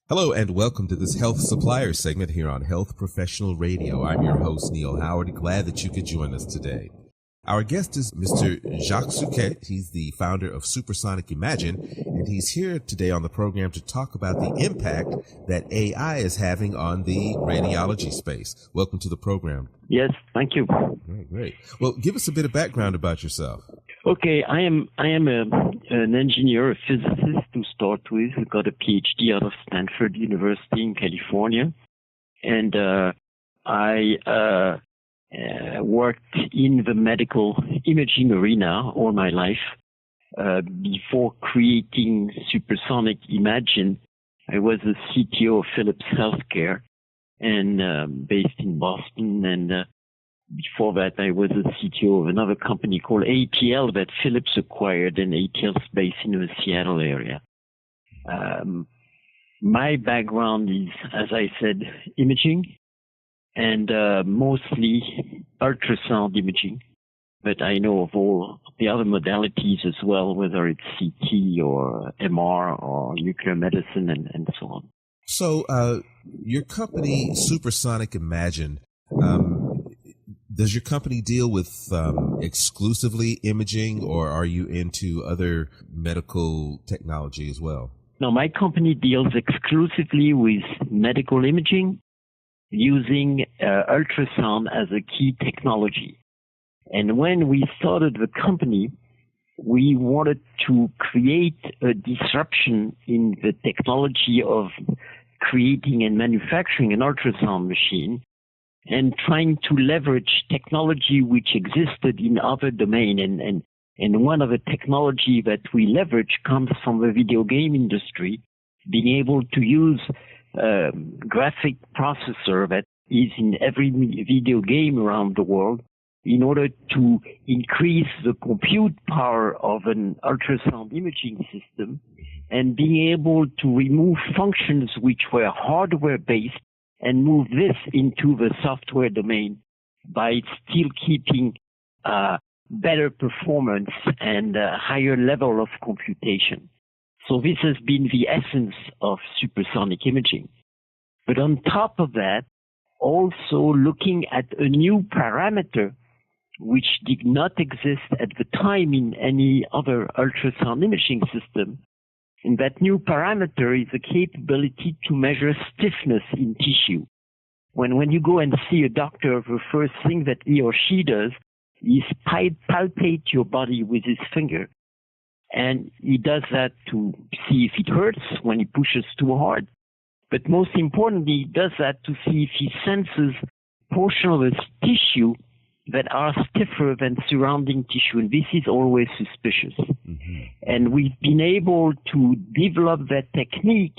Hello and welcome to this Health Supplier segment here on Health Professional Radio. I'm your host, Neil Howard. Glad that you could join us today. Our guest is Mr. Jacques Souquet. He's the founder of SuperSonic Imagine, and he's here today on the program to talk about the impact that AI is having on the radiology space. Welcome to the program. Yes, thank you. Great. Well, give us a bit of background about yourself. Okay, I am an engineer, a physicist to start with. I got a PhD out of Stanford University in California, and I worked in the medical imaging arena all my life. Before creating SuperSonic Imagine, I was the CTO of Philips Healthcare, and based in Boston, and before that, I was a CTO of another company called ATL that Philips acquired, and ATL's based in the Seattle area. My background is, as I said, imaging, and mostly ultrasound imaging. But I know of all the other modalities as well, whether it's CT or MR or nuclear medicine and so on. So your company, SuperSonic Imagine, does your company deal with exclusively imaging, or are you into other medical technology as well? No, my company deals exclusively with medical imaging using ultrasound as a key technology. And when we started the company, we wanted to create a disruption in the technology of creating and manufacturing an ultrasound machine, and trying to leverage technology which existed in other domains. And one of the technology that we leverage comes from the video game industry, being able to use graphic processor that is in every video game around the world in order to increase the compute power of an ultrasound imaging system, and being able to remove functions which were hardware-based and move this into the software domain by still keeping better performance and a higher level of computation. So this has been the essence of supersonic imaging. But on top of that, also looking at a new parameter which did not exist at the time in any other ultrasound imaging system. And that new parameter is the capability to measure stiffness in tissue. When you go and see a doctor, the first thing that he or she does is palpate your body with his finger. And he does that to see if it hurts when he pushes too hard. But most importantly, he does that to see if he senses portion of his tissue that are stiffer than surrounding tissue, and this is always suspicious. Mm-hmm. And we've been able to develop that technique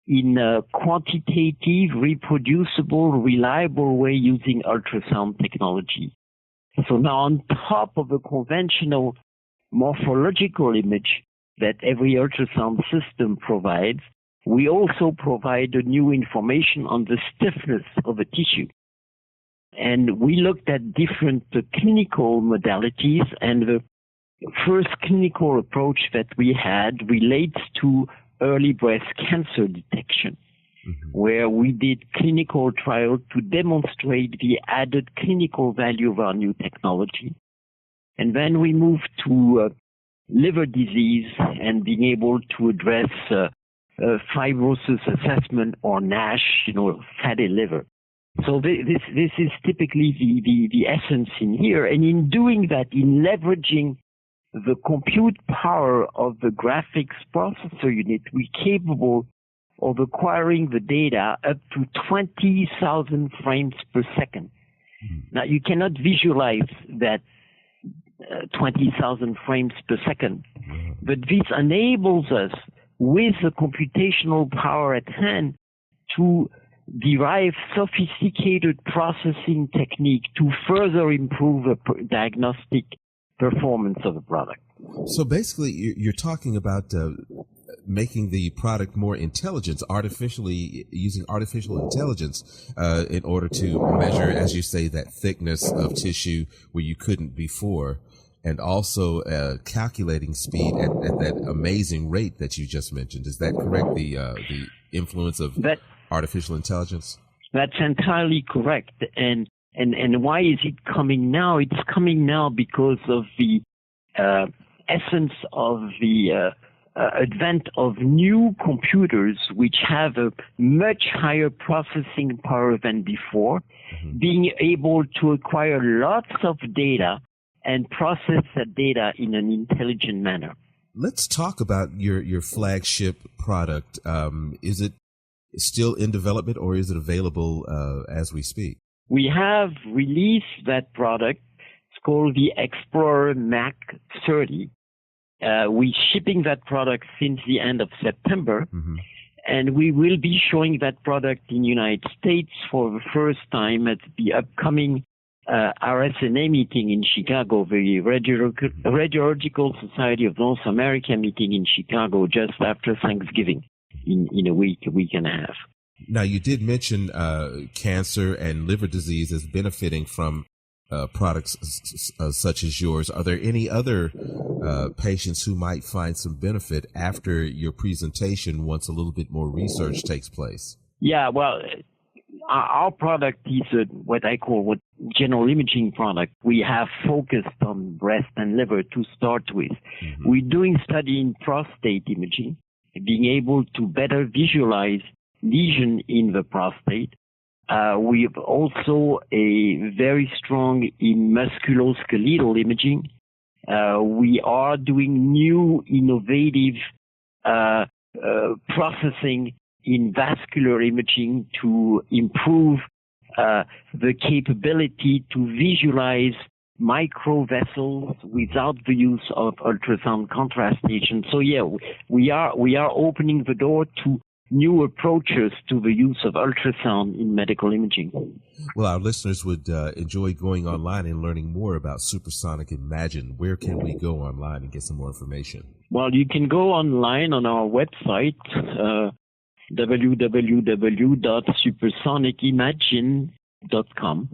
in a quantitative, reproducible, reliable way using ultrasound technology. So now, on top of the conventional morphological image that every ultrasound system provides, we also provide a new information on the stiffness of the tissue. And we looked at different clinical modalities, and the first clinical approach that we had relates to early breast cancer detection, where we did clinical trial to demonstrate the added clinical value of our new technology. And then we moved to liver disease and being able to address fibrosis assessment or NASH, fatty liver. So this is typically the essence in here. And in doing that, in leveraging the compute power of the graphics processor unit, we're capable of acquiring the data up to 20,000 frames per second. Now, you cannot visualize that 20,000 frames per second, but this enables us, with the computational power at hand, to derive sophisticated processing technique to further improve the diagnostic performance of the product. So basically, you're talking about making the product more intelligent, using artificial intelligence in order to measure, as you say, that thickness of tissue where you couldn't before. and also calculating speed at that amazing rate that you just mentioned. Is that correct? The influence of artificial intelligence? That's entirely correct. And why is it coming now? It's coming now because of the essence of the advent of new computers which have a much higher processing power than before, being able to acquire lots of data and process that data in an intelligent manner. Let's talk about your flagship product. Is it still in development, or is it available as we speak? We have released that product. It's called the Explorer Mac 30. We're shipping that product since the end of September, and we will be showing that product in the United States for the first time at the upcoming RSNA meeting in Chicago, the Radiological Society of North America meeting in Chicago just after Thanksgiving in a week and a half. Now, you did mention cancer and liver disease as benefiting from products such as yours. Are there any other patients who might find some benefit after your presentation once a little bit more research takes place? Yeah, well, our product is what I call general imaging product. We have focused on breast and liver to start with. We're doing study in prostate imaging, being able to better visualize lesion in the prostate. We've also a very strong in musculoskeletal imaging. We are doing new innovative processing in vascular imaging to improve the capability to visualize microvessels without the use of ultrasound contrast agents. So yeah, we are opening the door to new approaches to the use of ultrasound in medical imaging. Well, our listeners would enjoy going online and learning more about SuperSonic Imagine. Where can we go online and get some more information? Well, you can go online on our website, www.supersonicimagine.com.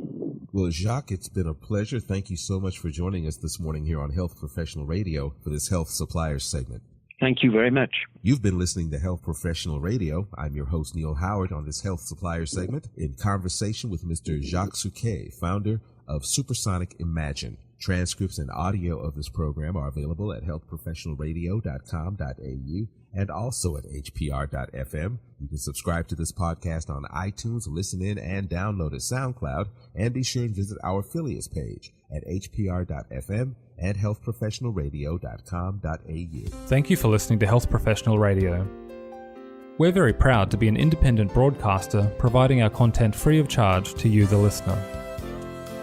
Well, Jacques, it's been a pleasure. Thank you so much for joining us this morning here on Health Professional Radio for this Health Suppliers segment. Thank you very much. You've been listening to Health Professional Radio. I'm your host, Neil Howard, on this Health Suppliers segment in conversation with Mr. Jacques Souquet, founder of SuperSonic Imagine. Transcripts and audio of this program are available at healthprofessionalradio.com.au and also at hpr.fm. You can subscribe to this podcast on iTunes, listen in, and download at SoundCloud. And be sure and visit our affiliates page at hpr.fm and healthprofessionalradio.com.au. Thank you for listening to Health Professional Radio. We're very proud to be an independent broadcaster providing our content free of charge to you, the listener.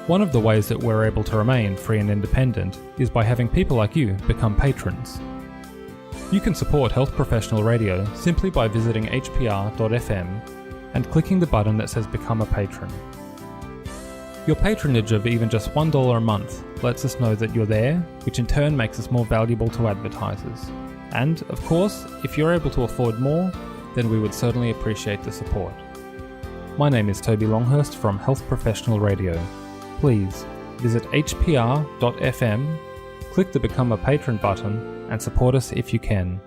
One of the ways that we're able to remain free and independent is by having people like you become patrons. You can support Health Professional Radio simply by visiting hpr.fm and clicking the button that says Become a Patron. Your patronage of even just $1 a month lets us know that you're there, which in turn makes us more valuable to advertisers. And, of course, if you're able to afford more, then we would certainly appreciate the support. My name is Toby Longhurst from Health Professional Radio. Please visit hpr.fm, click the Become a Patron button, and support us if you can.